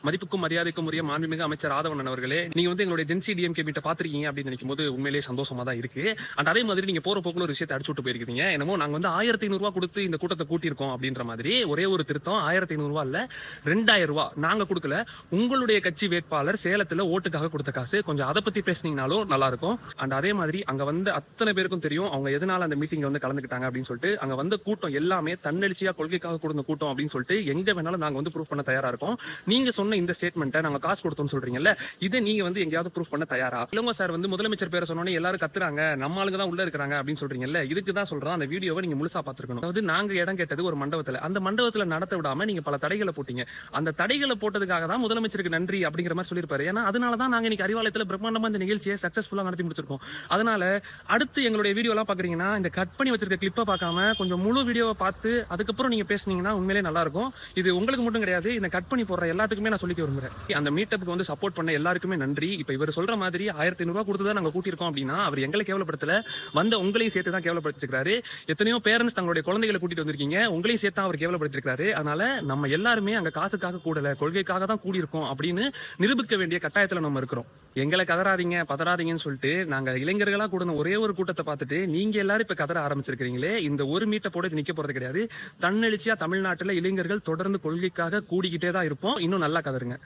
மதிப்புக்கும் மரியாதைக்கும் உரிய மாண்புமிகு அமைச்சர் ஆதவன் அவர்களே, நீங்க வந்து எங்களுடைய ஜென்சி டிஎம்கே மீட்ட பாத்திருக்கீங்க அப்படின்னு நினைக்கும் போது உண்மையிலேயே சந்தோஷமா தான் இருக்கு. அண்ட் அதே மாதிரி நீங்க போற போக்குல ஒரு விஷயத்தை அடிச்சு விட்டு போயிருக்கீங்க. என்னமோ நாங்க வந்து 1500 ரூபாய் கொடுத்து இந்த கூட்டத்தை கூட்டியிருக்கோம் அப்படின்ற மாதிரி. ஒரே ஒரு திருத்தம், 1500 ரூபாய் இல்ல 2000 ரூபாய் நாங்க கொடுக்கல. உங்களுடைய கட்சி வேட்பாளர் சேலத்துல ஓட்டுக்காக கொடுத்த காசு. கொஞ்சம் அதை பத்தி பேசுனீங்கனாலும் நல்லா இருக்கும். அண்ட் அதே மாதிரி அங்க வந்து அத்தனை பேருக்கும் தெரியும் அவங்க எதனால அந்த மீட்டிங்ல வந்து கலந்துக்கிட்டாங்க அப்படின்னு சொல்லிட்டு. அங்க வந்த கூட்டம் எல்லாமே தன்னெழுச்சியா கொள்கைக்காக கொடுத்த கூட்டம் அப்படின்னு சொல்லிட்டு எங்க வேணாலும் நாங்க வந்து ப்ரூஃப் பண்ண தயாரா இருக்கோம். நீங்க சொன்ன இந்த ஸ்டேட்மெண்ட்டை நாங்க காசு கொடுத்தோம்னு சொல்றீங்கல்ல, இதை நீங்க வந்து எங்கேயாவது ப்ரூஃப் பண்ண தயாரா? இளங்கோ சார் வந்து முதலமைச்சர் பேரை சொன்னோன்னே எல்லாரும் கத்துறாங்க, நம்ம ஆளுங்க தான் உள்ள இருக்காங்க அப்படின்னு சொல்றீங்கல்ல, இதுக்கு தான் சொல்றோம் அந்த வீடியோவை நீங்க முழுசா பாத்துருக்கணும். அதாவது நாங்க இடம் கேட்டது ஒரு மண்டபத்துல, அந்த மண்டபத்துல நடத்த விடாம நீங்க பல தடைகளை போட்டீங்க. அந்த தடைகளை போட்டதுக்காக தான் முதலமைச்சருக்கு நன்றி அப்படிங்கிற மாதிரி சொல்லியிருப்பாரு. ஏன்னா அதனாலதான் நாங்க இன்னைக்கு அறிவாலயத்துல பிரம்மாண்டமா இந்த நிகழ்ச்சியை சக்சஸ்ஃபுல்லா நடத்தி முடிச்சிருக்கோம். அதனால அடுத்து எங்களுடைய வீடியோ எல்லாம் பாக்குறீங்கன்னா இந்த கட் பண்ணி வச்சிருக்க கிளிப்பை பார்க்காம கொஞ்சம் முழு வீடியோவை பார்த்து அதுக்கப்புறம் நீங்க பேசுனீங்கன்னா உண்மையிலே நல்லா இருக்கும். இது உங்களுக்கு மட்டும் கிடையாது, இந்த கட் பண்ணி போடுற எல்லாத்துக்குமே நான் சொல்லிக்க விரும்புறேன். அந்த மீட்டப்புக்கு வந்து சப்போர்ட் பண்ண எல்லாருக்குமே நன்றி. இப்ப இவர் சொல்ற மாதிரி 1500 ரூபாய் கொடுத்துதான் நாங்க கூட்டியிருக்கோம் அப்படின்னா அவர் எங்களை கேவலப்படுத்தல, வந்த உங்களையும் சேர்த்து தான் கேவலப்படுத்திருக்காரு. எத்தனையோ பேரண்ட்ஸ் தங்களுடைய குழந்தைகளை கூட்டிட்டு வந்திருக்கீங்க, உங்களையும் சேர்த்து அவர் கேவலப்படுத்திருக்காரு. அதனால நம்ம எல்லாருமே அங்க காசுக்காக கூடல, கொள்கைக்காக தான் கூடியிருக்கோம் அப்படின்னு நிரூபிக்க வேண்டிய கட்டாயத்துல நம்ம இருக்கிறோம். எங்களை கதறாதீங்க பதறாதீங்கன்னு சொல்லிட்டு நாங்க இளைஞர்களா கூட ஒரே ஒரு கூட்டத்தை பார்த்துட்டு நீங்க எல்லாரும் இப்ப கதற ஆரம்பிச்சிருக்கீங்களே, இந்த ஒரு மீட்டை போட நிக்க போறது கிடையாது. தன்னெழுச்சியா தமிழ்நாட்டுல இளைஞர்கள் தொடர்ந்து கொள்கைக்காக கூடிக்கிட்டே தான் இருப்போம். இன்னும் நல்லா கதருங்க.